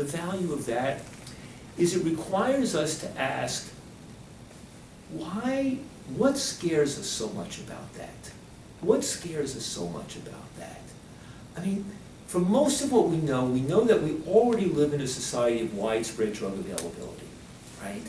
the value of that is it requires us to ask, what scares us so much about that? What scares us so much about that? I mean, for most of what we know that we already live in a society of widespread drug availability, right?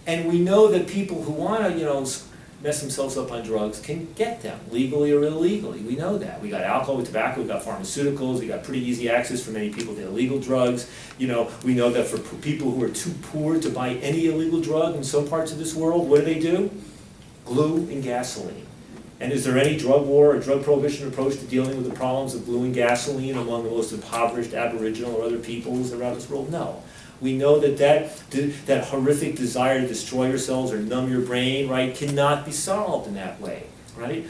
And we know that people who want to, mess themselves up on drugs can get them, legally or illegally. We know that. We got alcohol, with tobacco, we got pharmaceuticals, we got pretty easy access for many people to illegal drugs. We know that for people who are too poor to buy any illegal drug in some parts of this world, what do? Glue and gasoline. And is there any drug war or drug prohibition approach to dealing with the problems of glue and gasoline among the most impoverished Aboriginal or other peoples around this world? No. We know that horrific desire to destroy yourselves or numb your brain, right, cannot be solved in that way, right?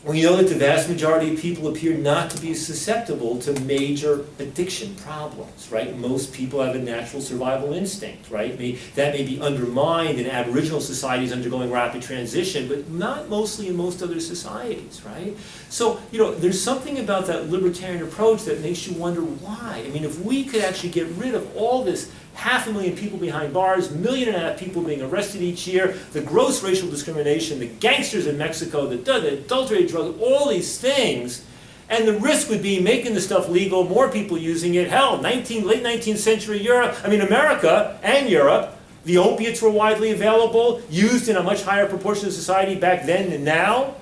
We know that the vast majority of people appear not to be susceptible to major addiction problems, right? Most people have a natural survival instinct, right? That may be undermined in Aboriginal societies undergoing rapid transition, but not mostly in most other societies, right? So, there's something about that libertarian approach that makes you wonder why. I mean, if we could actually get rid of all this 500,000 people behind bars, 1.5 million people being arrested each year, the gross racial discrimination, the gangsters in Mexico, the adulterated drugs, all these things, and the risk would be making the stuff legal, more people using it. Hell, late 19th century America and Europe, the opiates were widely available, used in a much higher proportion of society back then than now,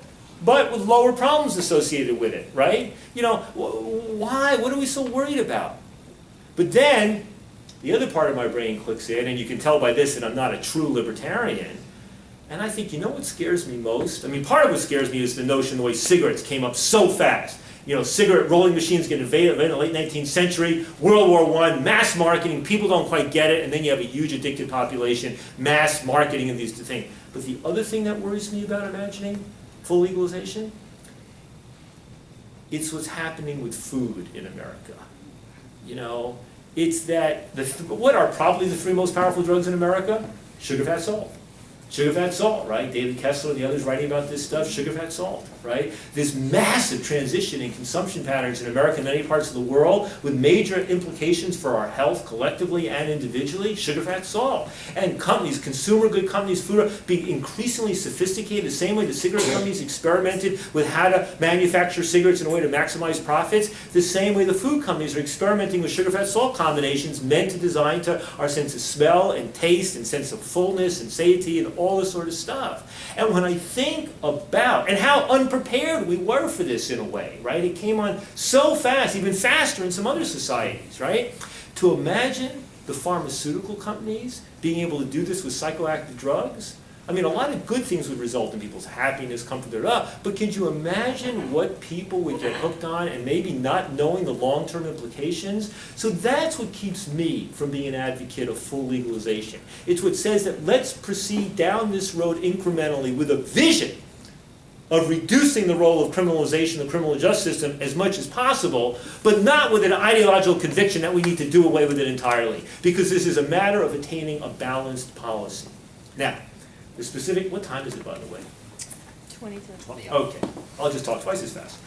but with lower problems associated with it, right? Why? What are we so worried about? But then, the other part of my brain clicks in, and you can tell by this that I'm not a true libertarian, and I think, what scares me most? I mean, part of what scares me is the notion the way cigarettes came up so fast. Cigarette rolling machines get invented in the late 19th century, World War I, mass marketing, people don't quite get it, and then you have a huge addicted population, mass marketing of these things. But the other thing that worries me about imagining full legalization, it's what's happening with food in America. It's that, what are probably the 3 most powerful drugs in America? Sugar, fat, salt. Sugar, fat, salt, right? David Kessler and the others writing about this stuff, sugar, fat, salt, right? This massive transition in consumption patterns in America and many parts of the world with major implications for our health collectively and individually, sugar, fat, salt. And companies, consumer good companies, food, being increasingly sophisticated, the same way the cigarette companies experimented with how to manufacture cigarettes in a way to maximize profits, the same way the food companies are experimenting with sugar, fat, salt combinations meant to design to our sense of smell and taste and sense of fullness and satiety and all this sort of stuff. And when I think about, and how unprepared we were for this in a way, right? It came on so fast, even faster in some other societies, right? To imagine the pharmaceutical companies being able to do this with psychoactive drugs, I mean, a lot of good things would result in people's happiness, comfort, but could you imagine what people would get hooked on and maybe not knowing the long-term implications? So that's what keeps me from being an advocate of full legalization. It's what says that let's proceed down this road incrementally with a vision of reducing the role of criminalization of the criminal justice system as much as possible, but not with an ideological conviction that we need to do away with it entirely, because this is a matter of attaining a balanced policy. Now, the specific, what time is it, by the way? 20 to 20. Okay, I'll just talk twice as fast.